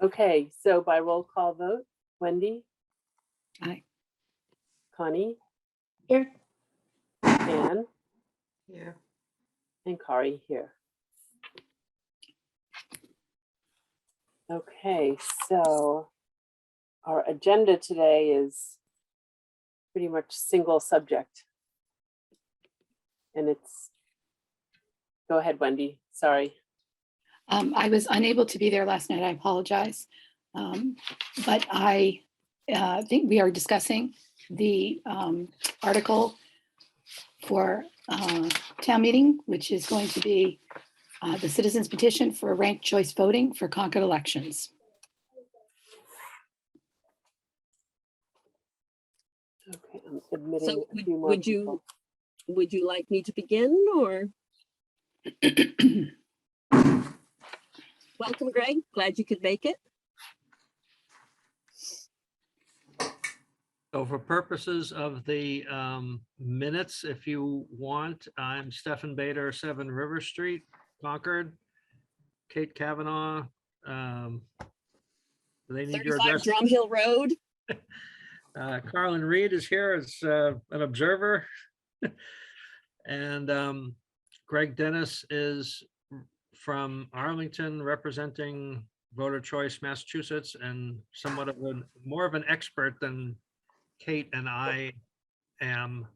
Okay, so by roll call vote, Wendy, Aye. Connie, Here. Anne, Here. and Kari here. Okay, so our agenda today is pretty much single subject. And it's, go ahead, Wendy, sorry. I was unable to be there last night. I apologize. But I think we are discussing the article for town meeting, which is going to be the citizens petition for ranked choice voting for Concord elections. Okay, I'm admitting So a few more people. would you like me to begin, or? Welcome, Greg. Glad you could make it. So for purposes of the minutes, if you want, I'm Stephen Bader, 7 River Street, Concord. Kate Kavanaugh. Do they need your 35 address? Drum Hill Road. Carlin Reed is here as an observer. And Greg Dennis is from Arlington, representing Voter Choice Massachusetts, and somewhat of more of an expert than Kate and I am.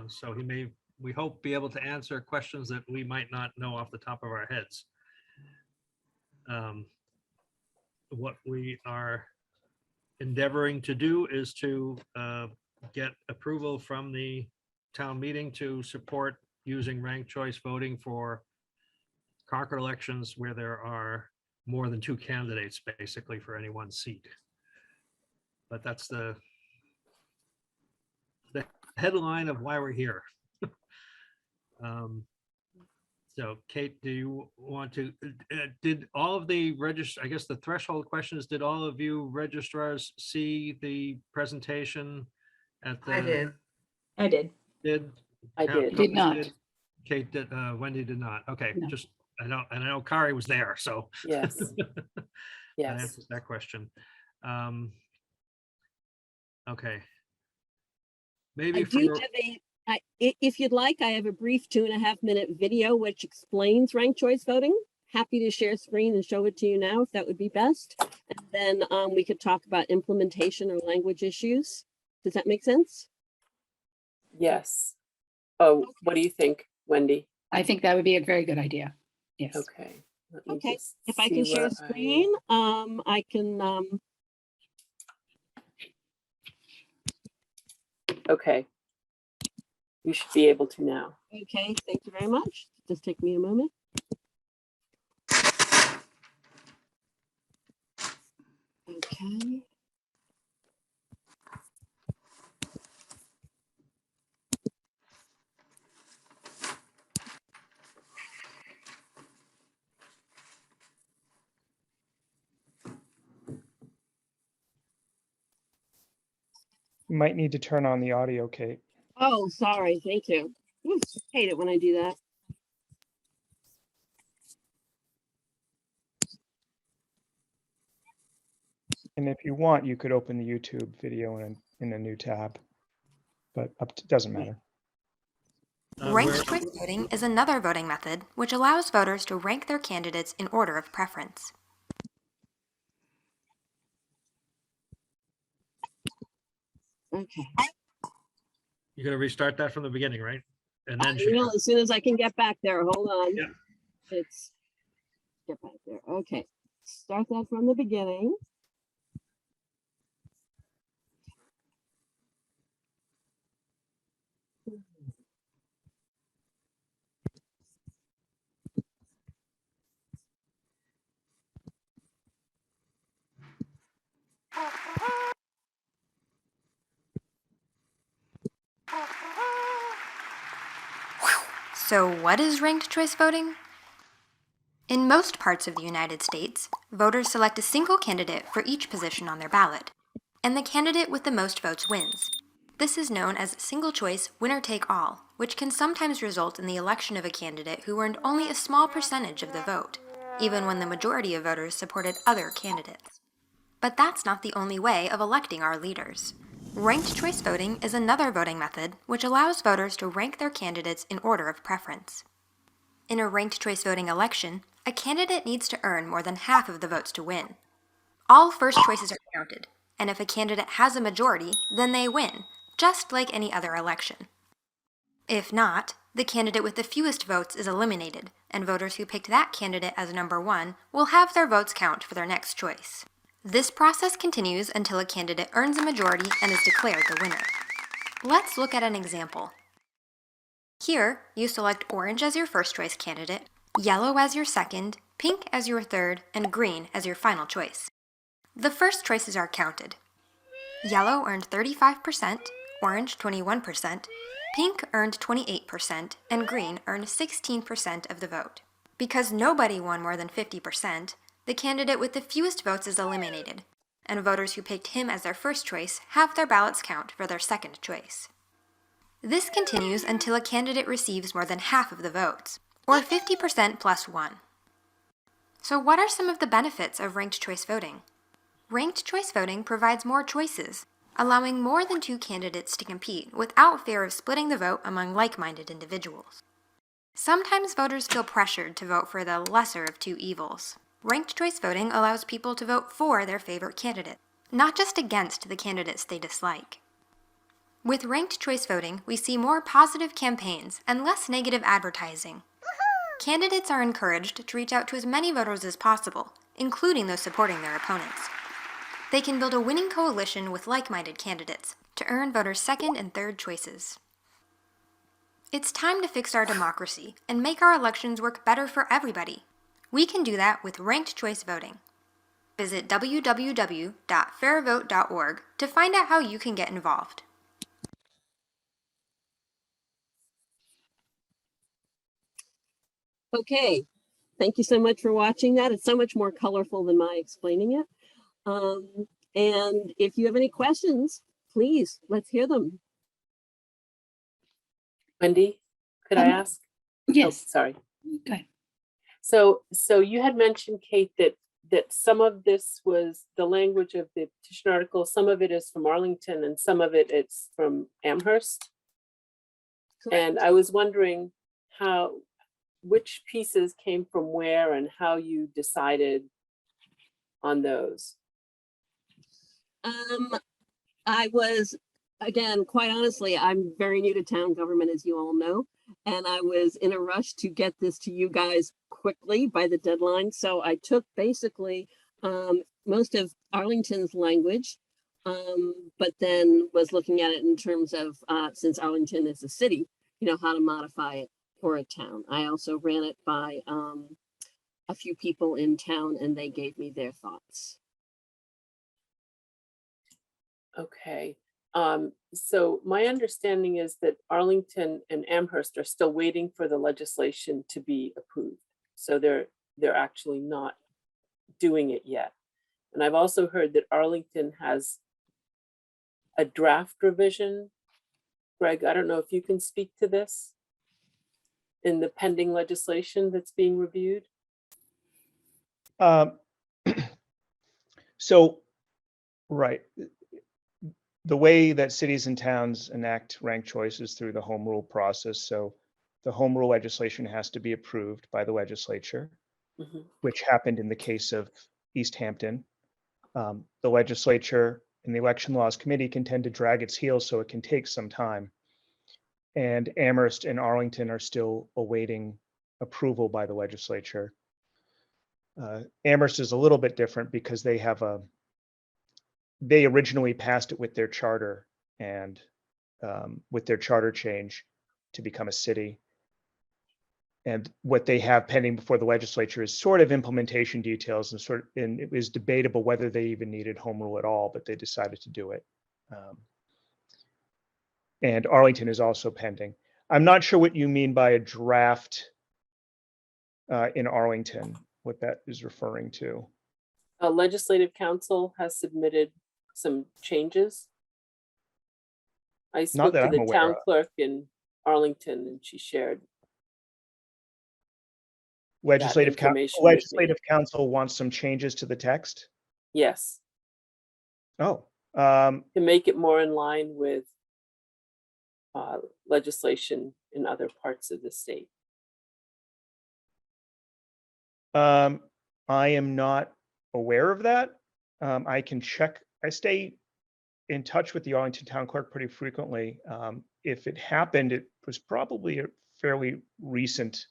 So he may, we hope, be able to answer questions that we might not know off the top of our heads. What we are endeavoring to do is to get approval from the town meeting to support using ranked choice voting for Concord elections where there are more than 2 candidates basically for any one seat. But that's the headline of why we're here. So Kate, do you want to, did all of the I guess the threshold question is, did all of you registrars see the presentation at the? I did. I did. Did? I did. Did not. Kate did, Wendy did not. Okay, No. just, I know Kari was there, so. Yes, That yes. answers that question. Okay. Maybe I for, do have if you'd like, I have a brief 2.5-minute video which explains ranked choice voting. Happy to share screen and show it to you now if that would be best. And then we could talk about implementation or language issues. Does that make sense? Yes. Oh, what do you think, Wendy? I think that would be a very good idea. Yes. Okay. Let me Okay. just If I see can share where screen, I can. Okay. You should be able to now. Okay, thank you very much. Just take me a moment. Okay. You might need to turn on the audio, Kate. Oh, sorry. Thank you. Ooh, hate it when I do that. And if you want, you could open the YouTube video in a new tab, but doesn't matter. Ranked choice voting is another voting method which allows voters to rank their candidates in order of preference. Okay. you're gonna restart that from the beginning, right? And then I will, as soon as I can get back there. Hold on. Yeah. It's get back there. Okay. Start that from the beginning. So what is ranked choice voting? In most parts of the United States, voters select a single candidate for each position on their ballot, and the candidate with the most votes wins. This is known as single choice winner-take-all, which can sometimes result in the election of a candidate who earned only a small percentage of the vote. even when the majority of voters supported other candidates. But that's not the only way of electing our leaders. Ranked choice voting is another voting method which allows voters to rank their candidates in order of preference. In a ranked choice voting election, a candidate needs to earn more than half of the votes to win. All first choices are counted, and if a candidate has a majority, then they win, just like any other election. If not, the candidate with the fewest votes is eliminated, and voters who picked that candidate as number one will have their votes count for their next choice. This process continues until a candidate earns a majority and is declared the winner. Let's look at an example. Here, you select orange as your first choice candidate, yellow as your second, pink as your third, and green as your final choice. The first choices are counted. Yellow earned 35%, orange 21%, pink earned 28%, and green earned 16% of the vote. Because nobody won more than 50%, the candidate with the fewest votes is eliminated, and voters who picked him as their first choice have their ballots count for their second choice. This continues until a candidate receives more than half of the votes, or 50% plus 1. So what are some of the benefits of ranked choice voting? Ranked choice voting provides more choices, allowing more than two candidates to compete without fear of splitting the vote among like-minded individuals. Sometimes voters feel pressured to vote for the lesser of two evils. Ranked choice voting allows people to vote for their favorite candidate, not just against the candidates they dislike. With ranked choice voting, we see more positive campaigns and less negative advertising. Candidates are encouraged to reach out to as many voters as possible, including those supporting their opponents. They can build a winning coalition with like-minded candidates to earn voters' second and third choices. It's time to fix our democracy and make our elections work better for everybody. We can do that with ranked choice voting. Visit www.fairvote.org to find out how you can get involved. Okay, thank you so much for watching that. It's so much more colorful than my explaining it. And if you have any questions, please, let's hear them. Wendy, could I ask? Oh, Yes, sorry. okay. So you had mentioned, Kate, that some of this was the language of the petition article, some of it is from Arlington and some of it's from Amherst. And I was wondering which pieces came from where and how you decided on those. I was, again, quite honestly, I'm very new to town government, as you all know, and I was in a rush to get this to you guys quickly by the deadline. So I took basically most of Arlington's language, but then was looking at it in terms of, since Arlington is a city, how to modify it for a town. I also ran it by a few people in town and they gave me their thoughts. Okay. So my understanding is that Arlington and Amherst are still waiting for the legislation to be approved. So they're actually not doing it yet. And I've also heard that Arlington has a draft revision. Greg, I don't know if you can speak to this in the pending legislation that's being reviewed. So, right. The way that cities and towns enact ranked choices through the home rule process. So the home rule legislation has to be approved by the legislature, which happened in the case of East Hampton. The legislature and the Election Laws Committee can tend to drag its heels, so it can take some time. And Amherst and Arlington are still awaiting approval by the legislature. Amherst is a little bit different because they originally passed it with their charter and with their charter change to become a city. And what they have pending before the legislature is sort of implementation details and it was debatable whether they even needed home rule at all, but they decided to do it. And Arlington is also pending. I'm not sure what you mean by a draft in Arlington, what that is referring to. A legislative council has submitted some changes. I spoke to the town clerk in Arlington and she shared. information with me. Legislative Council wants some changes to the text. Yes, Oh, to make it more in line with legislation in other parts of the state. I am not aware of that. I can check. I stay in touch with the Arlington Town Clerk pretty frequently. If it happened, it was probably a fairly recent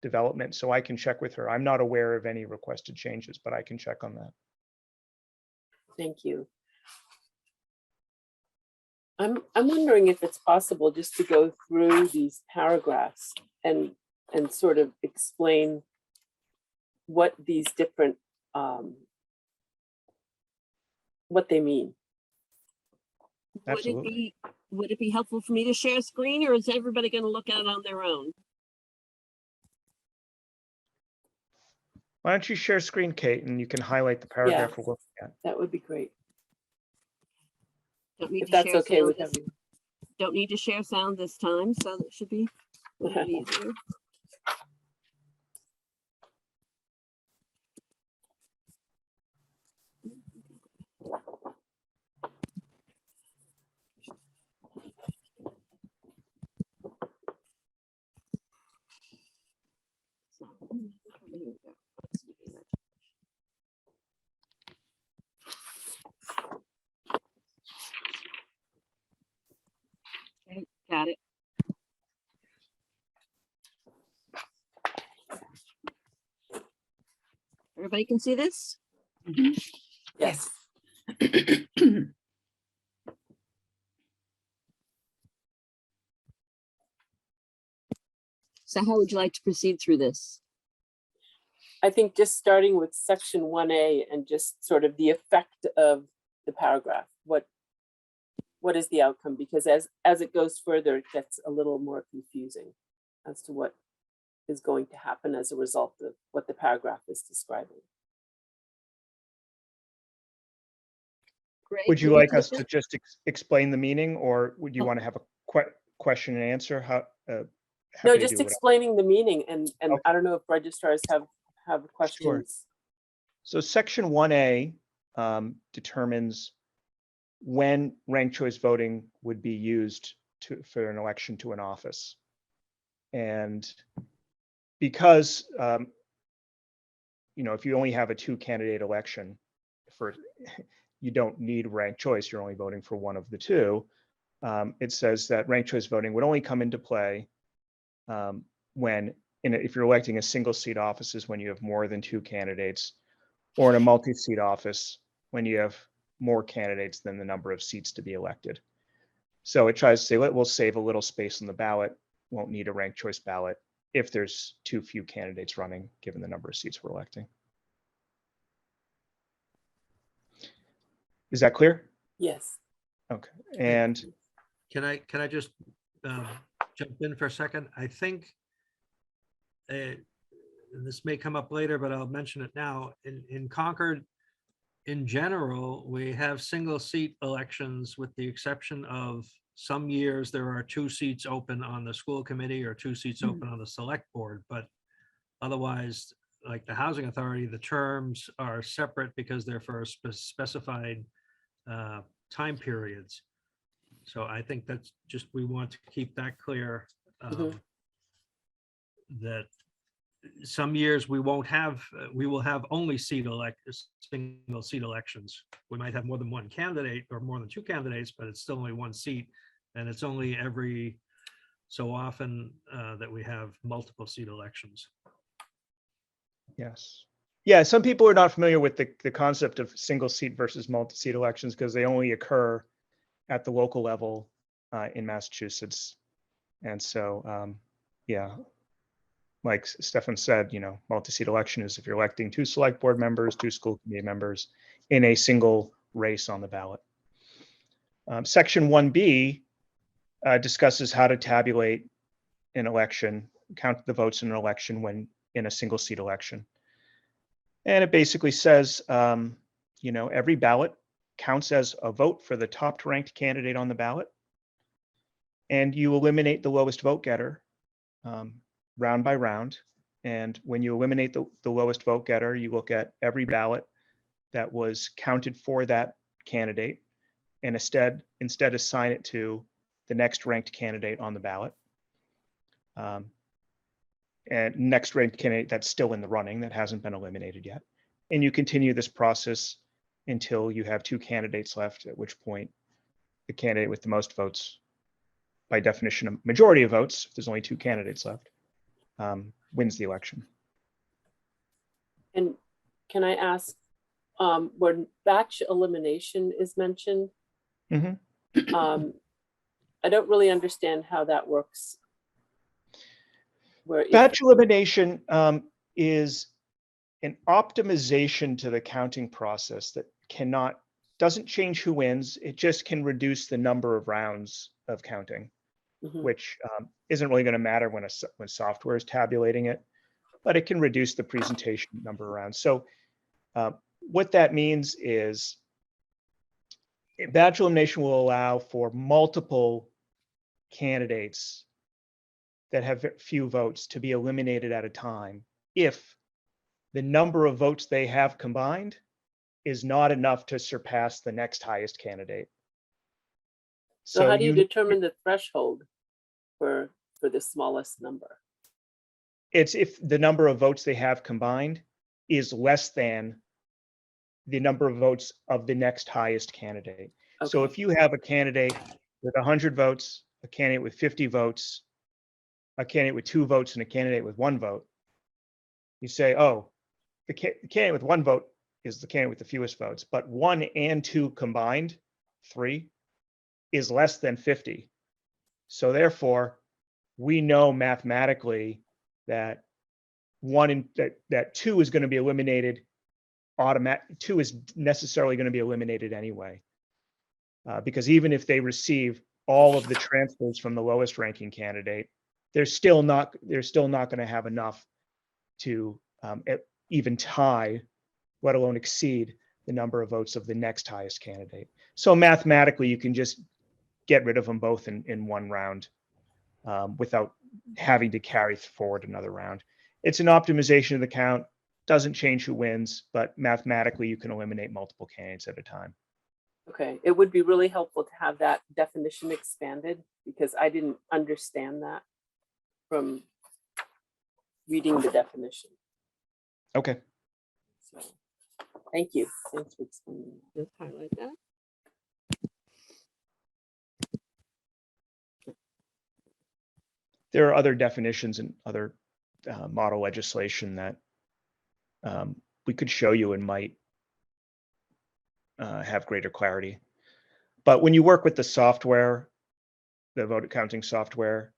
development, so I can check with her. I'm not aware of any requested changes, but I can check on that. Thank you. I'm wondering if it's possible just to go through these paragraphs and sort of explain what these different what they mean. Absolutely. Would it be helpful for me to share a screen, or is everybody going to look at it on their own? Why don't you share screen, Kate, and you can highlight the paragraph Yeah. we're looking at. That would be great. Don't need If to that's share okay sound with this- everyone. Don't need to share sound this time, so that should be a little bit easier. So, here we go. Let's see here. Okay, got it. Everybody can see this? Yes. So how would you like to proceed through this? I think just starting with section 1A and just sort of the effect of the paragraph. What is the outcome? Because as it goes further, it gets a little more confusing as to what is going to happen as a result of what the paragraph is describing. Greg, Would you can like take us this? to just explain the meaning, or would you want to have a question and answer? How? No, happy to just do it. explaining the meaning, and Okay. I don't know if registrars have questions. So section 1A determines when ranked choice voting would be used for an election to an office. And because, if you only have a 2-candidate election, you don't need ranked choice, you're only voting for one of the two. It says that ranked choice voting would only come into play if you're electing a single seat offices when you have more than 2 candidates, or in a multi-seat office when you have more candidates than the number of seats to be elected. So it tries to say, we'll save a little space on the ballot, won't need a ranked choice ballot if there's too few candidates running, given the number of seats we're electing. Is that clear? Yes. Okay. And Can I just jump in for a second? I think this may come up later, but I'll mention it now. In Concord, in general, we have single seat elections with the exception of some years there are 2 seats open on the school committee or 2 seats open on the select board. But otherwise, like the housing authority, the terms are separate because they're for specified time periods. So I think that's just, we want to keep that clear. That some years we will have only single seat elections. We might have more than 1 candidate or more than 2 candidates, but it's still only 1 seat. And it's only every so often that we have multiple seat elections. yes. Yeah, some people are not familiar with the concept of single seat versus multi-seat elections because they only occur at the local level in Massachusetts. And so, yeah, like Stefan said, multi-seat election is if you're electing 2 select board members, 2 school committee members in a single race on the ballot. Section 1B discusses how to tabulate an election, count the votes in an election when in a single seat election. And it basically says, every ballot counts as a vote for the top ranked candidate on the ballot. And you eliminate the lowest vote getter round by round. And when you eliminate the lowest vote getter, you look at every ballot that was counted for that candidate and instead assign it to the next ranked candidate on the ballot. And next ranked candidate that's still in the running, that hasn't been eliminated yet. And you continue this process until you have 2 candidates left, at which point the candidate with the most votes, by definition, a majority of votes, if there's only 2 candidates left, wins the election. And can I ask, when batch elimination is mentioned, Mhm. I don't really understand how that works. Where if- Batch elimination is an optimization to the counting process that doesn't change who wins. It just can reduce the number of rounds of counting, Mhm. which isn't really going to matter when software is tabulating it, but it can reduce the presentation number of rounds. So what that means is batch elimination will allow for multiple candidates that have few votes to be eliminated at a time if the number of votes they have combined is not enough to surpass the next highest candidate. So how do you determine the threshold for the smallest number? It's if the number of votes they have combined is less than the number of votes of the next highest candidate. So Okay. if you have a candidate with 100 votes, a candidate with 50 votes, a candidate with 2 votes, and a candidate with 1 vote, you say, oh, the candidate with 1 vote is the candidate with the fewest votes, but 1 and 2 combined, 3, is less than 50. So therefore, we know mathematically that 2 is going to be eliminated. 2 is necessarily going to be eliminated anyway, because even if they receive all of the transfers from the lowest ranking candidate, they're still not going to have enough to even tie, let alone exceed the number of votes of the next highest candidate. So mathematically, you can just get rid of them both in one round without having to carry forward another round. It's an optimization of the count, doesn't change who wins, but mathematically you can eliminate multiple candidates at a time. Okay, it would be really helpful to have that definition expanded because I didn't understand that from reading the definition. Okay. So, thank you. Thanks for explaining that. Let's highlight that. There are other definitions and other model legislation that we could show you and might have greater clarity. But when you work with the software, the vote counting software,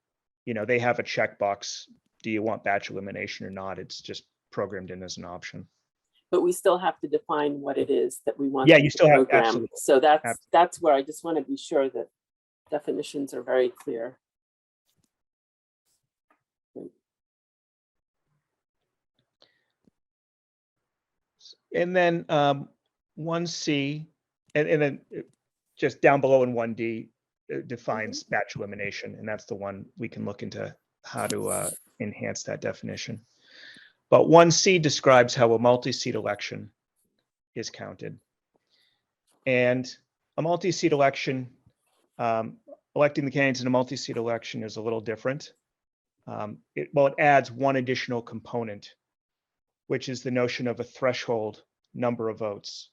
they have a checkbox. Do you want batch elimination or not? It's just programmed in as an option. But we still have to define what it is that we want. Yeah, them you to still have, program. absolutely. So that's where I just want to be sure that definitions are very clear. And then 1C, and then just down below in 1D, it defines batch elimination, and that's the one we can look into how to enhance that definition. But 1C describes how a multi-seat election is counted. And a multi-seat election, electing the candidates in a multi-seat election is a little different. It adds one additional component, which is the notion of a threshold number of votes.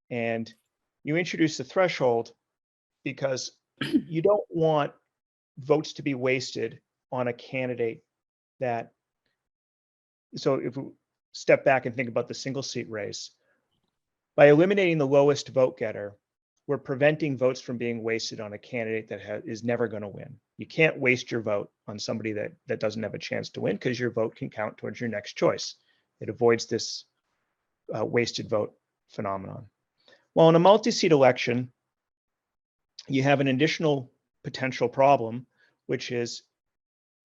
And you introduce the threshold because you don't want votes to be wasted on a candidate that, so if we step back and think about the single seat race, by eliminating the lowest vote getter, we're preventing votes from being wasted on a candidate that is never going to win. You can't waste your vote on somebody that doesn't have a chance to win because your vote can count towards your next choice. It avoids this wasted vote phenomenon. Well, in a multi-seat election, you have an additional potential problem, which is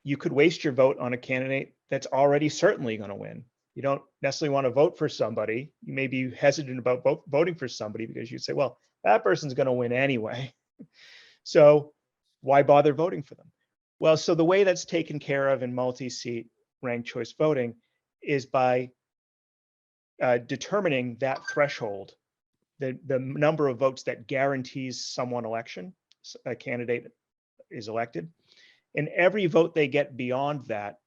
you could waste your vote on a candidate that's already certainly going to win. You don't necessarily want to vote for somebody. You may be hesitant about voting for somebody because you say, well, that person's going to win anyway. So why bother voting for them? Well, so the way that's taken care of in multi-seat ranked choice voting is by determining that threshold, the number of votes that guarantees someone election, a candidate is elected. And every vote they get beyond that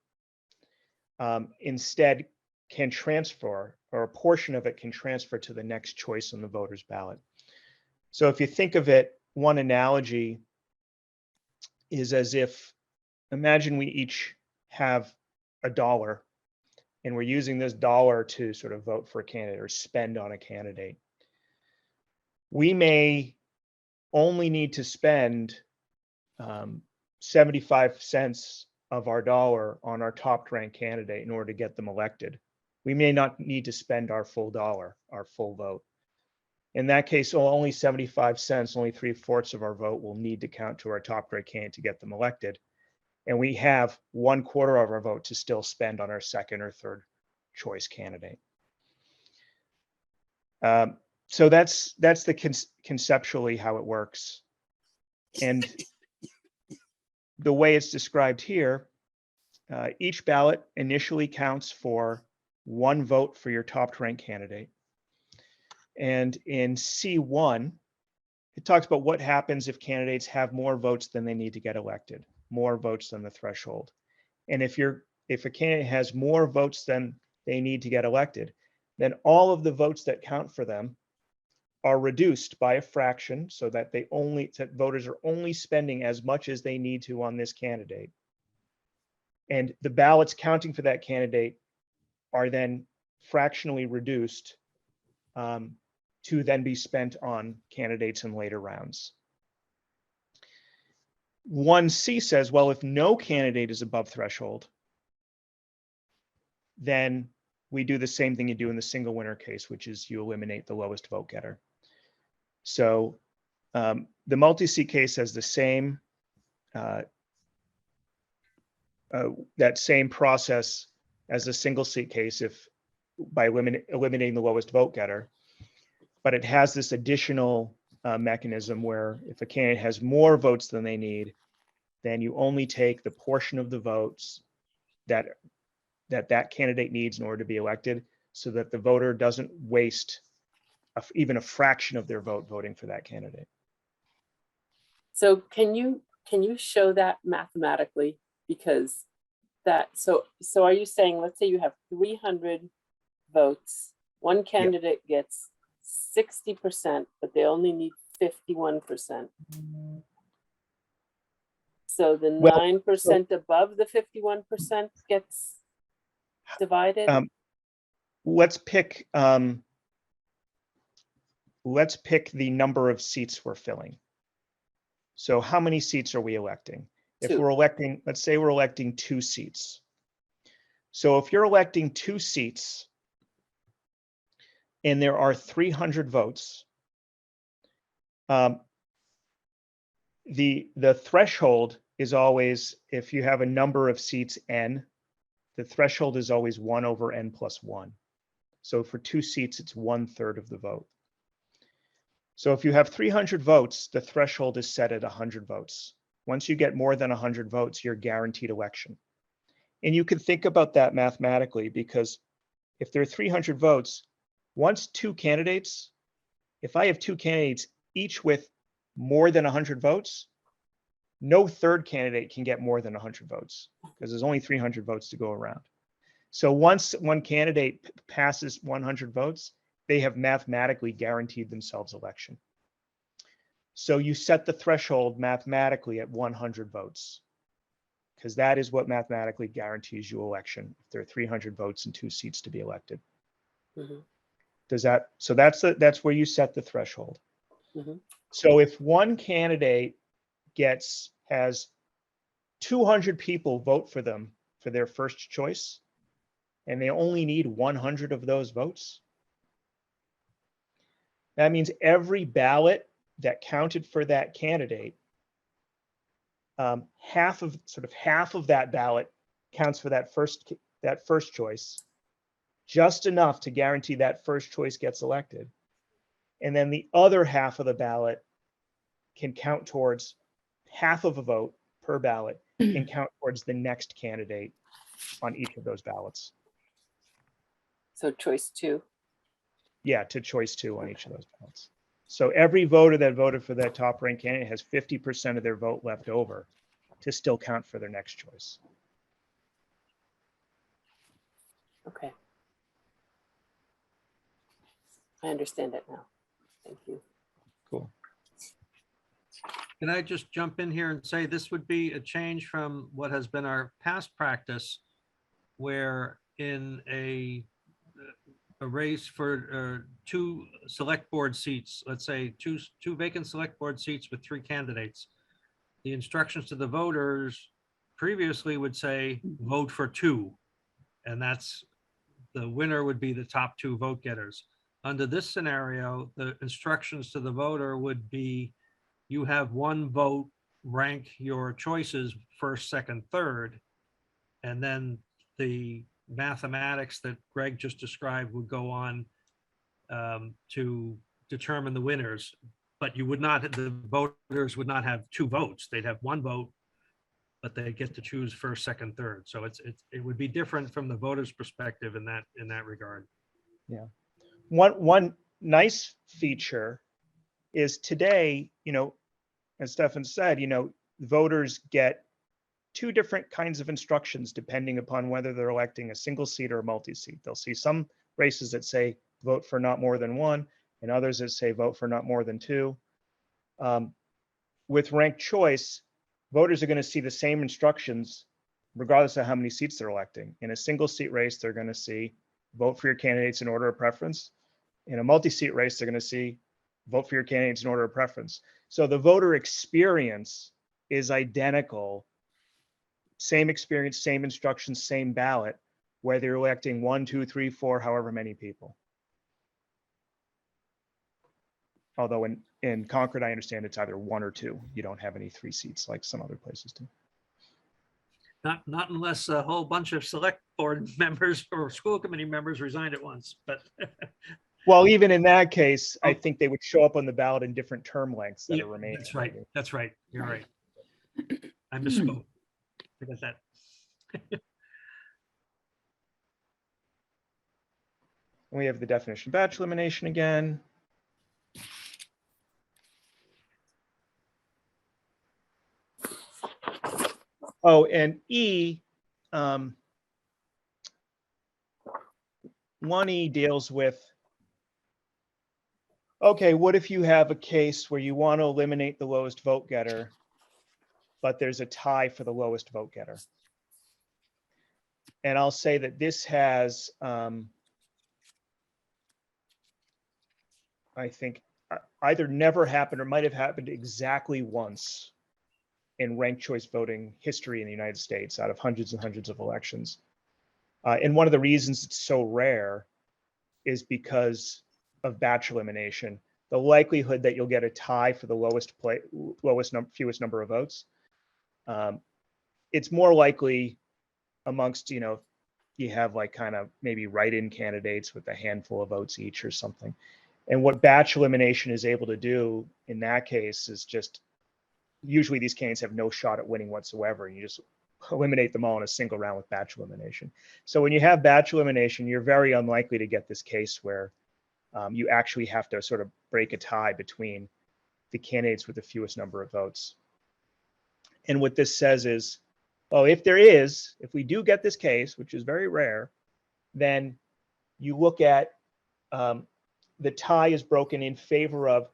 instead can transfer, or a portion of it can transfer to the next choice on the voter's ballot. So if you think of it, one analogy is as if, imagine we each have $1 and we're using this $1 to sort of vote for a candidate or spend on a candidate. We may only need to spend 75 cents of our dollar on our top ranked candidate in order to get them elected. We may not need to spend our full dollar, our full vote. In that case, only 75 cents, only 3/4 of our vote will need to count to our top ranked candidate to get them elected. And we have 1/4 of our vote to still spend on our second or third choice candidate. So that's conceptually how it works. And the way it's described here, each ballot initially counts for 1 vote for your top ranked candidate. And in C1, it talks about what happens if candidates have more votes than they need to get elected, more votes than the threshold. And if a candidate has more votes than they need to get elected, then all of the votes that count for them are reduced by a fraction so that voters are only spending as much as they need to on this candidate. And the ballots counting for that candidate are then fractionally reduced to then be spent on candidates in later rounds. 1C says, well, if no candidate is above threshold, then we do the same thing you do in the single winner case, which is you eliminate the lowest vote getter. So the multi-seat case has the same, that same process as a single seat case by eliminating the lowest vote getter. But it has this additional mechanism where if a candidate has more votes than they need, then you only take the portion of the votes that candidate needs in order to be elected, so that the voter doesn't waste even a fraction of their vote voting for that candidate. So can you show that mathematically? Because so are you saying, let's say you have 300 votes, one candidate gets 60%, but they only need 51%. So the 9% above the 51% gets divided? Let's pick the number of seats we're filling. So how many seats are we electing? If we're electing, let's say we're electing 2 seats. So if you're electing 2 seats and there are 300 votes, the threshold is always, if you have a number of seats n, the threshold is always 1 over n plus 1. So for 2 seats, it's 1/3 of the vote. So if you have 300 votes, the threshold is set at 100 votes. Once you get more than 100 votes, you're guaranteed election. And you can think about that mathematically, because if there are 300 votes, once 2 candidates, if I have 2 candidates, each with more than 100 votes, no third candidate can get more than 100 votes because there's only 300 votes to go around. So once one candidate passes 100 votes, they have mathematically guaranteed themselves election. So you set the threshold mathematically at 100 votes, because that is what mathematically guarantees you election if there are 300 votes and 2 seats to be elected. Mm-hmm. So that's where you set the threshold. Mm-hmm. So if one candidate has 200 people vote for them for their first choice, and they only need 100 of those votes, that means every ballot that counted for that candidate, half of that ballot counts for that first choice, just enough to guarantee that first choice gets elected. And then the other half of the ballot can count towards half of a vote per ballot and count towards the next candidate on each of those ballots. So choice 2. Yeah, to choice 2 on each of those ballots. So every voter that voted for that top ranked candidate has 50% of their vote left over to still count for their next choice. Okay. I understand it now. Thank you. Cool. Can I just jump in here and say this would be a change from what has been our past practice, where in a race for 2 select board seats, let's say two vacant select board seats with 3 candidates, the instructions to the voters previously would say vote for 2, and that's the winner would be the top 2 vote getters. Under this scenario, the instructions to the voter would be, you have 1 vote, rank your choices first, second, third, and then the mathematics that Greg just described would go on to determine the winners. But you would not, the voters would not have 2 votes. They'd have 1 vote, but they get to choose first, second, third. So it would be different from the voters' perspective in that regard. Yeah. One nice feature is today, as Stefan said, voters get 2 different kinds of instructions depending upon whether they're electing a single seat or a multi-seat. They'll see some races that say vote for not more than 1, and others that say vote for not more than 2. With ranked choice, voters are going to see the same instructions regardless of how many seats they're electing. In a single seat race, they're going to see vote for your candidates in order of preference. In a multi-seat race, they're going to see vote for your candidates in order of preference. So the voter experience is identical. Same experience, same instructions, same ballot, whether you're electing 1, 2, 3, 4, however many people. Although in Concord, I understand it's either 1 or 2. You don't have any 3 seats like some other places do. Not unless a whole bunch of select board members or school committee members resigned at once, but. Well, even in that case, I think they would show up on the ballot in different term lengths that Yeah, are remaining. That's right. That's right. You're right. Right. I misspoke. I got that. We have the definition of batch elimination again. Oh, and E, 1E deals with, okay, what if you have a case where you want to eliminate the lowest vote getter, but there's a tie for the lowest vote getter? And I'll say that this has, I think, either never happened or might have happened exactly once in ranked choice voting history in the United States out of hundreds and hundreds of elections. And one of the reasons it's so rare is because of batch elimination. The likelihood that you'll get a tie for the fewest number of votes, it's more likely amongst, you have like kind of maybe write-in candidates with a handful of votes each or something. And what batch elimination is able to do in that case is just, usually these candidates have no shot at winning whatsoever. And you just eliminate them all in a single round with batch elimination. So when you have batch elimination, you're very unlikely to get this case where you actually have to sort of break a tie between the candidates with the fewest number of votes. And what this says is, oh, if we do get this case, which is very rare, then you look at the tie is broken in favor of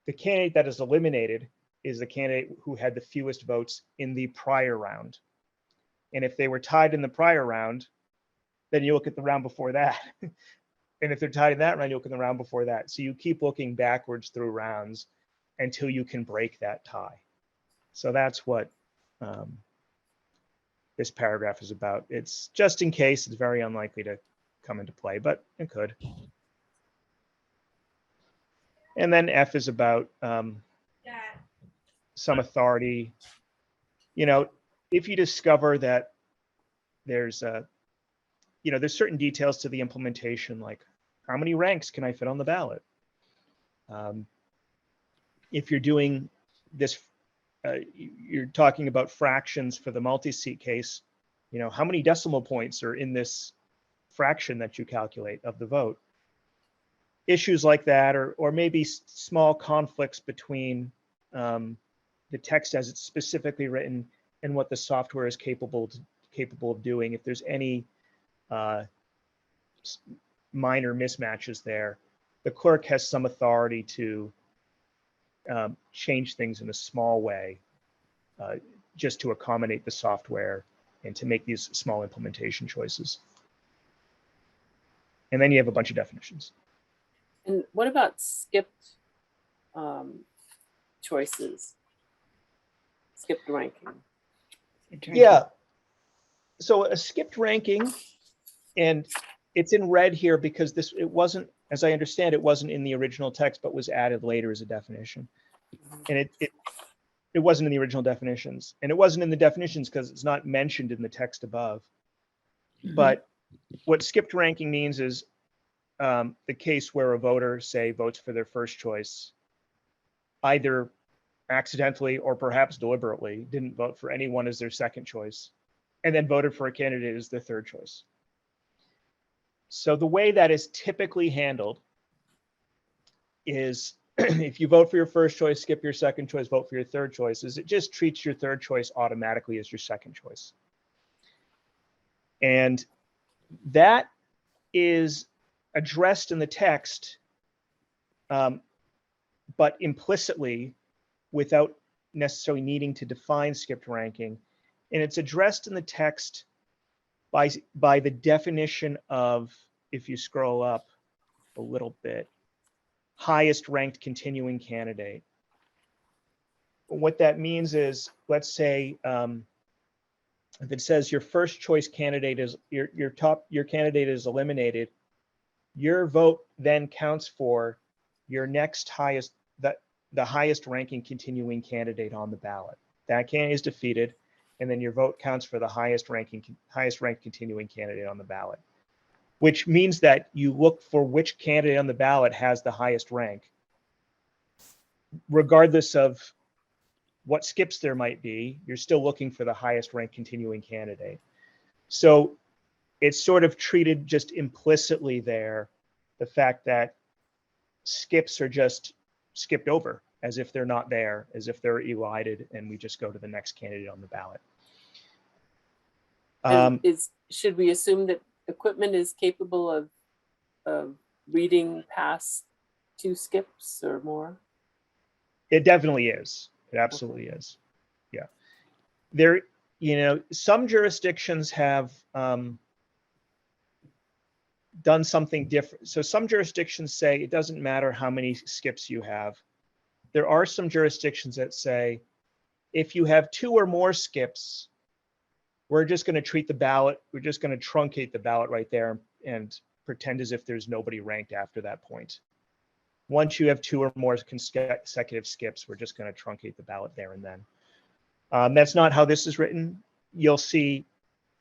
the candidate that is eliminated is the candidate who had the fewest votes in the prior round. And if they were tied in the prior round, then you look at the round before that. And if they're tied in that round, you look at the round before that. So you keep looking backwards through rounds until you can break that tie. So that's what this paragraph is about. It's just in case. It's very unlikely to come into play, but it could. And then F is about some authority. If you discover that there's there's certain details to the implementation, like how many ranks can I fit on the ballot? If you're doing this you're talking about fractions for the multi-seat case, you know, how many decimal points are in this fraction that you calculate of the vote? Issues like that, or maybe small conflicts between the text as it's specifically written and what the software is capable of doing. If there's any minor mismatches there, the clerk has some authority to change things in a small way, just to accommodate the software and to make these small implementation choices. And then you have a bunch of definitions. And what about skipped choices? Skipped ranking? Yeah. So a skipped ranking, and it's in red here because it wasn't, as I understand, it wasn't in the original text, but was added later as a definition. And it wasn't in the original definitions, and it wasn't in the definitions because it's not mentioned in the text above. But what skipped ranking means is the case where a voter, say, votes for their first choice, either accidentally or perhaps deliberately didn't vote for anyone as their second choice, and then voted for a candidate as their third choice. So the way that is typically handled is if you vote for your first choice, skip your second choice, vote for your third choice, is it just treats your third choice automatically as your second choice. And that is addressed in the text, but implicitly without necessarily needing to define skipped ranking. And it's addressed in the text by the definition of, if you scroll up a little bit, highest ranked continuing candidate. What that means is, let's say, if it says your first choice candidate is your candidate is eliminated, your vote then counts for your next highest, the highest ranking continuing candidate on the ballot. That candidate is defeated, and then your vote counts for the highest ranked continuing candidate on the ballot, which means that you look for which candidate on the ballot has the highest rank, regardless of what skips there might be. You're still looking for the highest ranked continuing candidate. So it's sort of treated just implicitly there, the fact that skips are just skipped over as if they're not there, as if they're elided, and we just go to the next candidate on the ballot. Should we assume that equipment is capable of reading past 2 skips or more? It definitely is. It absolutely is. Yeah. There, you know, some jurisdictions have done something different. So some jurisdictions say it doesn't matter how many skips you have. There are some jurisdictions that say if you have 2 or more skips, we're just going to treat the ballot, we're just going to truncate the ballot right there and pretend as if there's nobody ranked after that point. Once you have 2 or more consecutive skips, we're just going to truncate the ballot there and then. That's not how this is written. You'll see,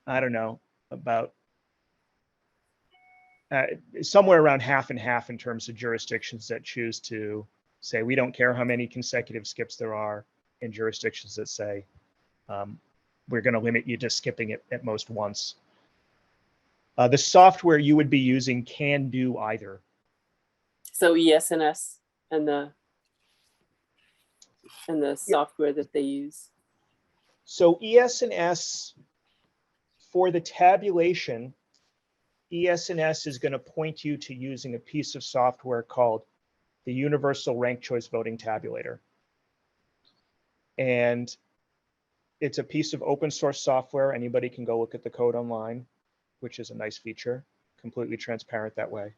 I don't know, about somewhere around half and half in terms of jurisdictions that choose to say, we don't care how many consecutive skips there are, and jurisdictions that say, we're going to limit you to skipping it at most once. The software you would be using can do either. So ES&S and the software that they use. So ES&S, for the tabulation, ES&S is going to point you to using a piece of software called the Universal Ranked Choice Voting Tabulator. And it's a piece of open source software. Anybody can go look at the code online, which is a nice feature, completely transparent that way.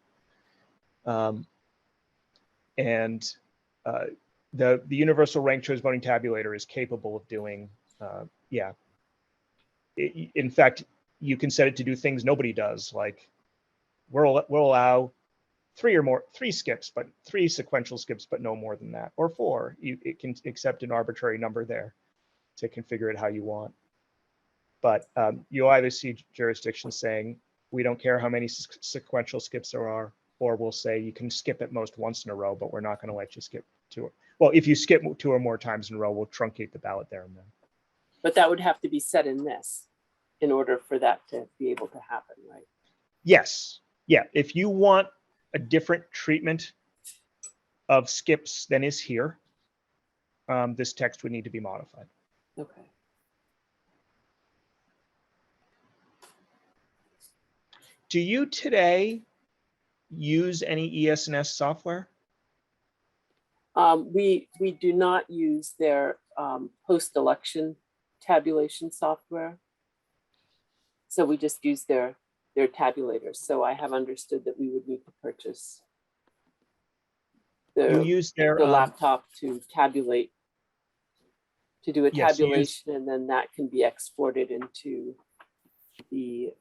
The Universal Ranked Choice Voting Tabulator is capable of doing, in fact, you can set it to do things nobody does, like we'll allow 3 skips, but 3 sequential skips, but no more than that, or 4. It can accept an arbitrary number there to configure it how you want. But you'll either see jurisdictions saying, we don't care how many sequential skips there are, or we'll say you can skip at most once in a row, but we're not going to let you skip 2. Well, if you skip 2 or more times in a row, we'll truncate the ballot there and then. But that would have to be set in this in order for that to be able to happen, right? Yes, yeah, if you want a different treatment of skips than is here, this text would need to be modified. Okay. Do you today use any ES&S software? We do not use their post-election tabulation software. So we just use their tabulators. So I have understood that we would need to purchase You the use their laptop to tabulate, to do a Yes, you use- tabulation, and then that can be exported into the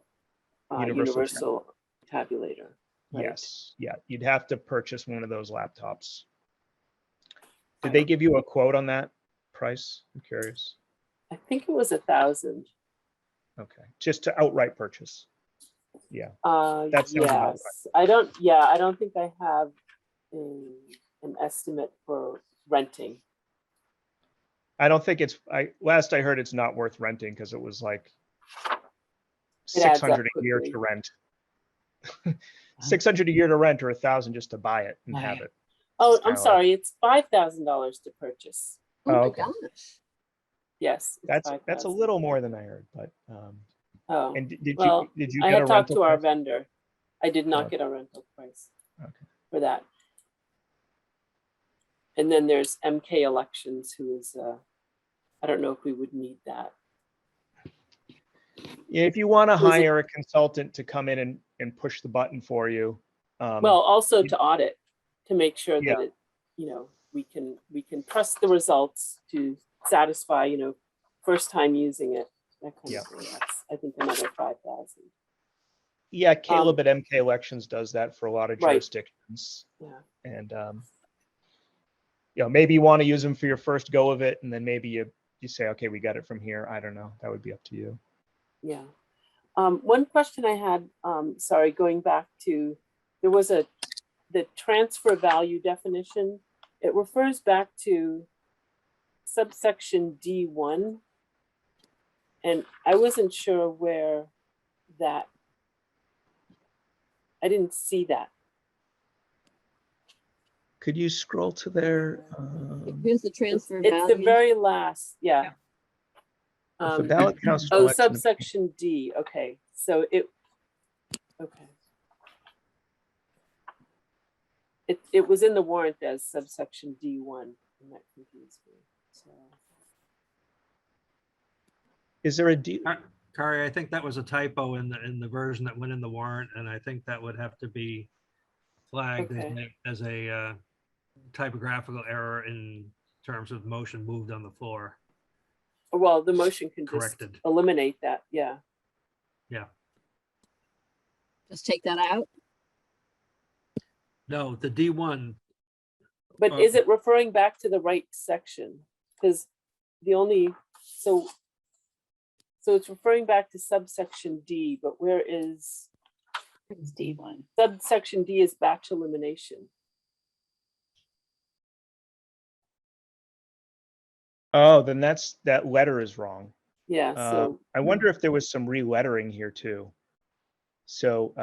universal tabulator. Right? Yes, yeah, you'd have to purchase one of those laptops. Did they give you a quote on that price? I'm curious. I think it was 1,000. Okay, just to outright purchase. That sounds about Yes, I don't think I have an estimate for renting. I don't think it's, last I heard it's not worth renting because it was like It adds up 600 a year quickly. to rent. 600 a year to rent or 1,000 just to buy it and have Right. it. Oh, It's I'm kinda sorry, it's $5,000 to purchase. Oh my okay. gosh. Yes. it's That's a 5,000. little more than I heard, but Oh, and did well, you I get a had talked rental to our price? vendor. I did not Oh. get a rental price Okay. for that. And then there's MK Elections, who is, I don't know if we would need that. Yeah, if you want to Was it- hire a consultant to come in and push the button for you. Well, also you- to audit, to make sure Yeah. that we can trust the results to satisfy, first time using it, that kind Yeah. of thing. That's, I think, another 5,000. Yeah, Caleb at MK Elections does that for a lot of Right. jurisdictions. Yeah. And maybe you want to use them for your first go of it, and then maybe you say, okay, we got it from here. I don't know. That would be up to you. Yeah. One question I had, sorry, going back to, there was the transfer value definition. It refers back to subsection D1. And I wasn't sure where that, I didn't see that. Could you scroll to there? Here's the transfer It's the value. very last, yeah. If a ballot counts for Oh, election of- subsection D, okay, so okay. It was in the warrant as subsection D1, and that confused me, so. Is there a D? Kari, I think that was a typo in the version that went in the warrant, and I think that would have to be flagged Okay. as a typographical error in terms of motion moved on the floor. Well, the motion can just Corrected. eliminate that, yeah. Yeah. Just take that out. No, the D1, But is it referring back to the right section? Because the only, so it's referring back to subsection D, but where is, It's D1. subsection D is batch elimination. Oh, then that letter is wrong. Yeah, so, I wonder if there was some re-lettering here too. So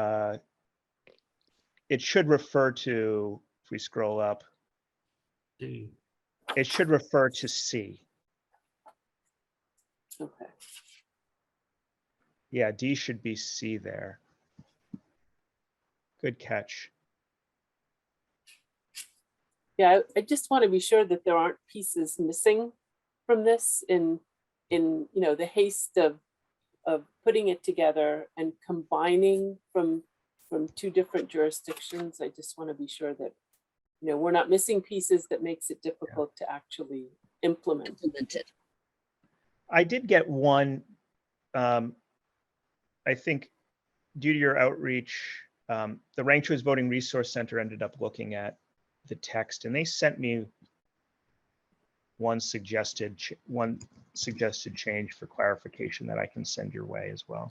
it should refer to, if we scroll up, D. it should refer to C. okay. Yeah, D should be C there. Good catch. Yeah, I just want to be sure that there aren't pieces missing from this in the haste of putting it together and combining from two different jurisdictions. I just want to be sure that we're not missing pieces that makes it difficult to actually implement. Implemented. I did get one, I think due to your outreach, the Ranked Choice Voting Resource Center ended up looking at the text, and they sent me one suggested change for clarification that I can send your way as well.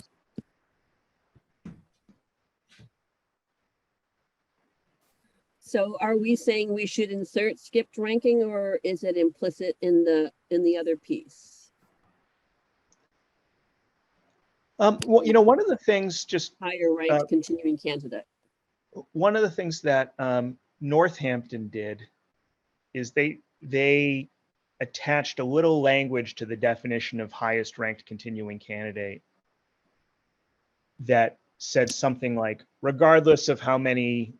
So are we saying we should insert skipped ranking, or is it implicit in the other piece? Well, you know, one of the things, just Higher ranked continuing candidate. one of the things that Northampton did is they attached a little language to the definition of highest ranked continuing candidate that said something like, regardless of how many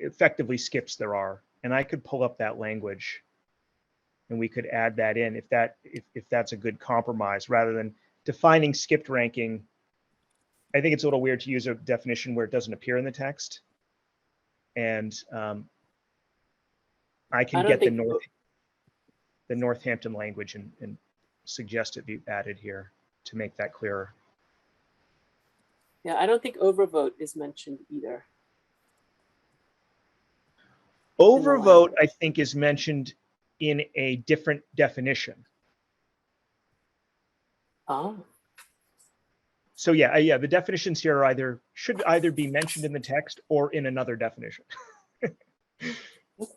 effectively skips there are. And I could pull up that language and we could add that in if that's a good compromise, rather than defining skipped ranking. I think it's a little weird to use a definition where it doesn't appear in the text. And I can get the Northampton language and suggest it be added here to make that clearer. Yeah, I don't think overvote is mentioned either. Overvote, I think, is mentioned in a different definition. Oh, So yeah, the definitions here are should either be mentioned in the text or in another definition. okay.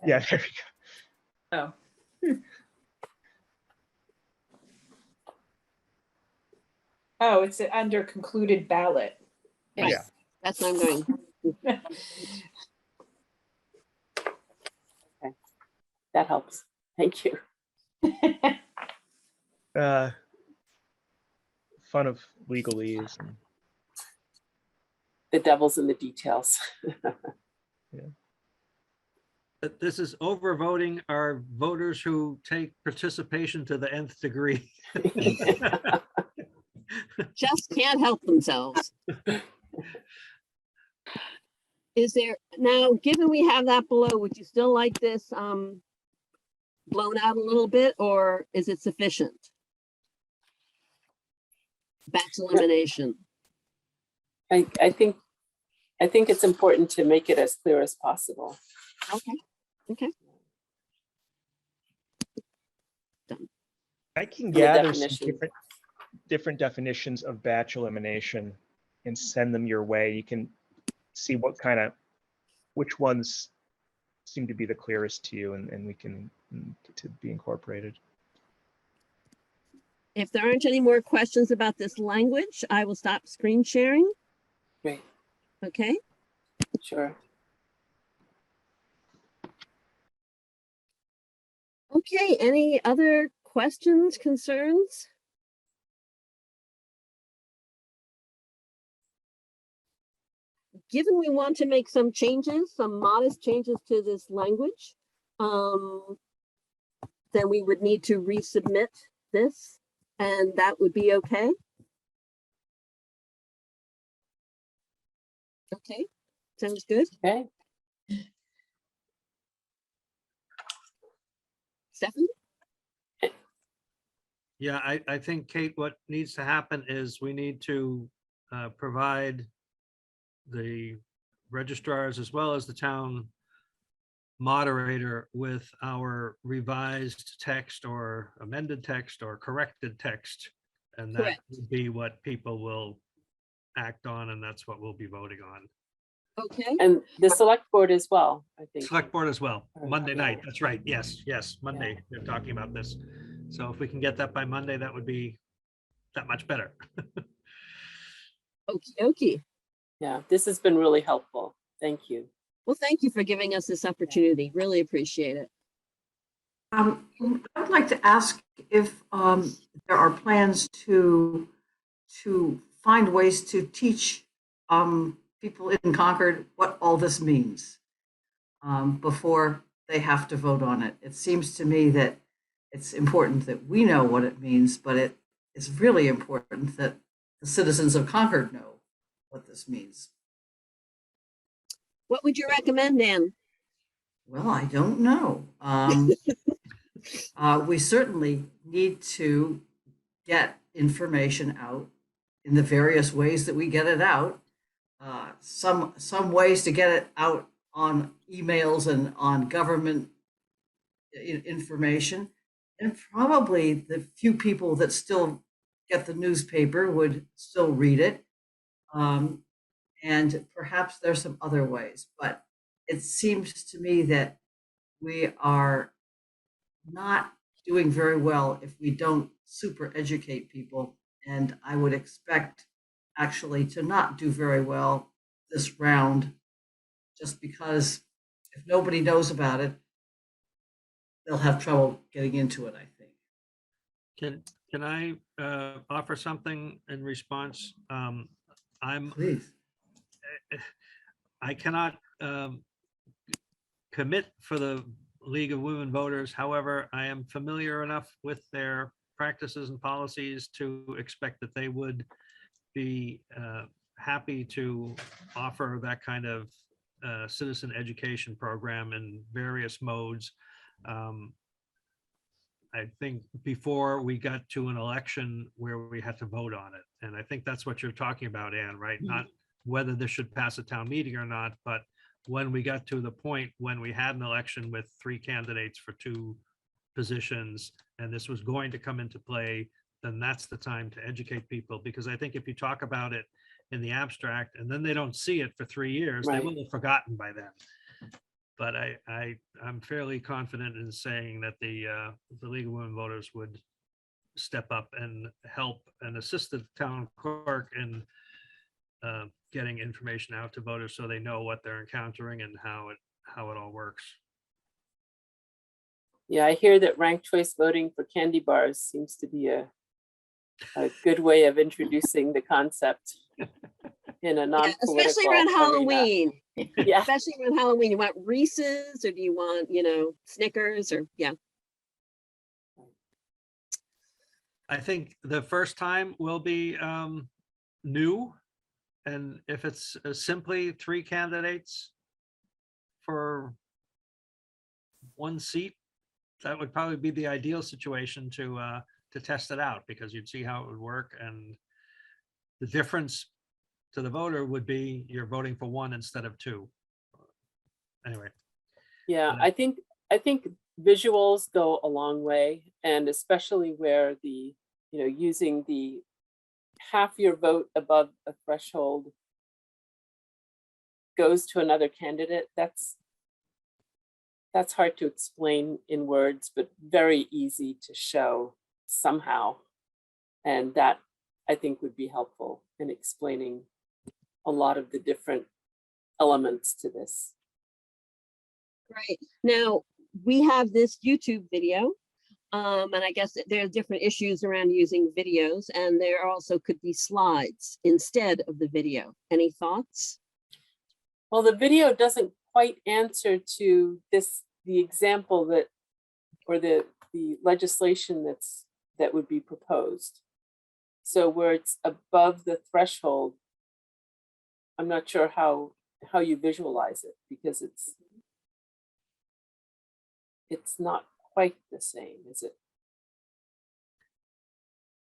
Yeah, there we go. Oh. Oh, it's under concluded ballot. Right. Yeah. That's what I'm going. That helps. Thank you. Fun of legalese. And, The devil's in the details. But this is overvoting our voters who take participation to the nth degree. Just can't help themselves. Is there, now, given we have that below, would you still like this blown out a little bit, or is it sufficient? Batch elimination. I think it's important to make it as clear as possible. Okay. Okay. I can the gather some definition. different definitions of batch elimination and send them your way. You can see which ones seem to be the clearest to you, and we can get to be incorporated. If there aren't any more questions about this language, I will stop screen sharing. Great, Okay. sure. Okay, any other questions, concerns? Given we want to make some changes, some modest changes to this language, then we would need to resubmit this, and that would be okay. Okay, sounds good. Okay. Stephanie? Yeah, I think, Kate, what needs to happen is we need to provide the registrars as well as the town moderator with our revised text or amended text or corrected text. And that Correct. will be what people will act on, and that's what we'll be voting on. Okay, And the select board as well, I think. Select board as well, Or- Monday yeah. night, that's right, yes, Monday, they're talking about this. So if we can get that by Monday, that would be that much better. okie dokie. Yeah, this has been really helpful. Thank you. Well, thank you for giving us this opportunity. Really appreciate it. I would like to ask if there are plans to find ways to teach people in Concord what all this means before they have to vote on it. It seems to me that it's important that we know what it means, but it is really important that the citizens of Concord know what this means. What would you recommend, Ann? Well, I don't know. We certainly need to get information out in the various ways that we get it out. Some ways to get it out on emails and on government information, and probably the few people that still get the newspaper would still read it. And perhaps there's some other ways, but it seems to me that we are not doing very well if we don't super educate people. And I would expect actually to not do very well this round, just because if nobody knows about it, they'll have trouble getting into it, I think. Can I offer something in response? Please. I cannot commit for the League of Women Voters. However, I am familiar enough with their practices and policies to expect that they would be happy to offer that kind of citizen education program in various modes. I think before we got to an election where we had to vote on it. And I think that's what you're talking about, Ann, right? Not whether this should pass a town meeting or not, but when we got to the point when we had an election with 3 candidates for 2 positions, and this was going to come into play, then that's the time to educate people. Because I think if you talk about it in the abstract and then they don't see it for 3 years, they Right. will have forgotten by then. But I'm fairly confident in saying that the League of Women Voters would step up and help and assist the town clerk in getting information out to voters so they know what they're encountering and how it all works. Yeah, I hear that ranked choice voting for candy bars seems to be a good way of introducing the concept in a Yeah, non-political especially around arena. Halloween. Yeah, Especially around Halloween. You want Reese's or do you want, Snickers or yeah. I think the first time will be new. And if it's simply 3 candidates for 1 seat, that would probably be the ideal situation to test it out, because you'd see how it would work. And the difference to the voter would be you're voting for 1 instead of 2. Anyway. yeah. Yeah. I think visuals go a long way, and especially where the, using the half your vote above a threshold goes to another candidate. That's hard to explain in words, but very easy to show somehow. And that, I think, would be helpful in explaining a lot of the different elements to this. Right. Now, we have this YouTube video, and I guess there are different issues around using videos, and there also could be slides instead of the video. Any thoughts? Well, the video doesn't quite answer to the example that, or the legislation that would be proposed. So where it's above the threshold, I'm not sure how you visualize it, because it's not quite the same, is it?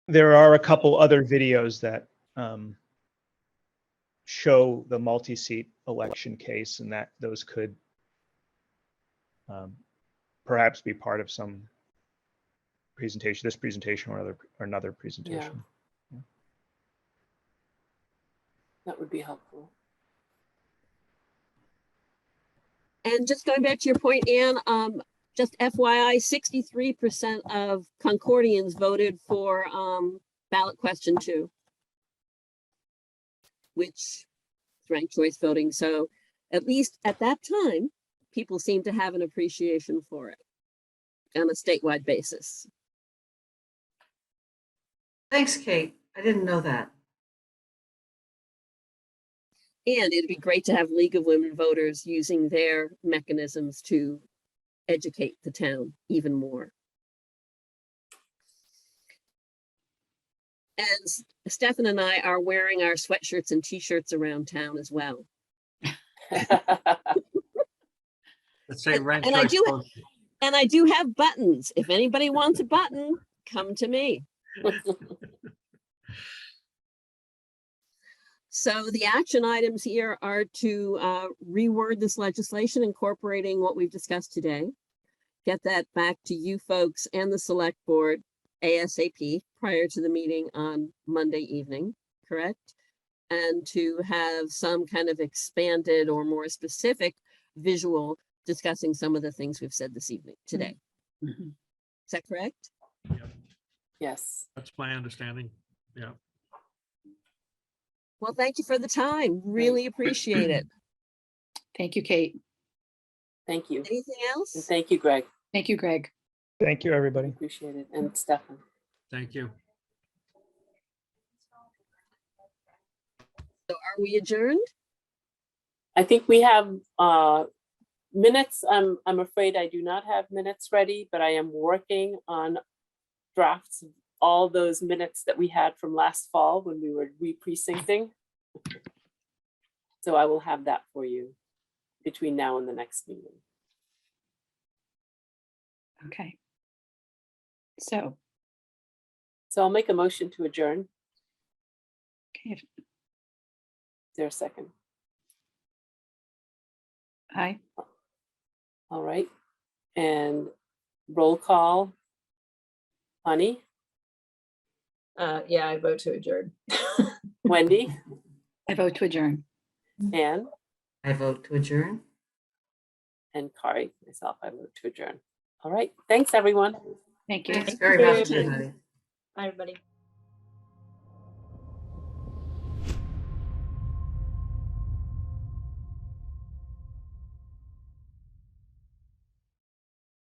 There are a couple other videos that show the multi-seat election case, and that those could perhaps be part of some presentation, this presentation or another presentation. Yeah. That would be helpful. And just going back to your point, Anne, just FYI, 63% of Concordians voted for ballot question 2, which is ranked choice voting. So at least at that time, people seem to have an appreciation for it on a statewide basis. Thanks, Kate. I didn't know that. And it'd be great to have League of Women Voters using their mechanisms to educate the town even more. And Stefan and I are wearing our sweatshirts and t-shirts around town as well. Let's say ranked and I choice do- voting. And I do have buttons. If anybody wants a button, come to me. So the action items here are to reword this legislation incorporating what we've discussed today. Get that back to you folks and the select board ASAP prior to the meeting on Monday evening, correct? And to have some kind of expanded or more specific visual discussing some of the things we've said this evening, today. Mhm. Is that correct? Yes. That's my understanding. Yeah. Well, thank you for the time. Really appreciate it. Thank you, Kate. Thank you. Anything And else? thank you, Greg. Thank you, Greg. Thank you, everybody. Appreciate it. And Stefan. Thank you. So are we adjourned? I think we have minutes. I'm afraid I do not have minutes ready, but I am working on drafts of all those minutes that we had from last fall when we were re-precincting. So I will have that for you between now and the next meeting. Okay. So, So I'll make a motion to adjourn. okay, Is there a second? hi, All right. And roll call. Honey, Yeah, I vote to adjourn. Wendy, I vote to adjourn. Anne, I vote to adjourn. and Kari, myself, I vote to adjourn. All right. Thanks, everyone. Thank you. Thanks very much, everybody. Bye, everybody.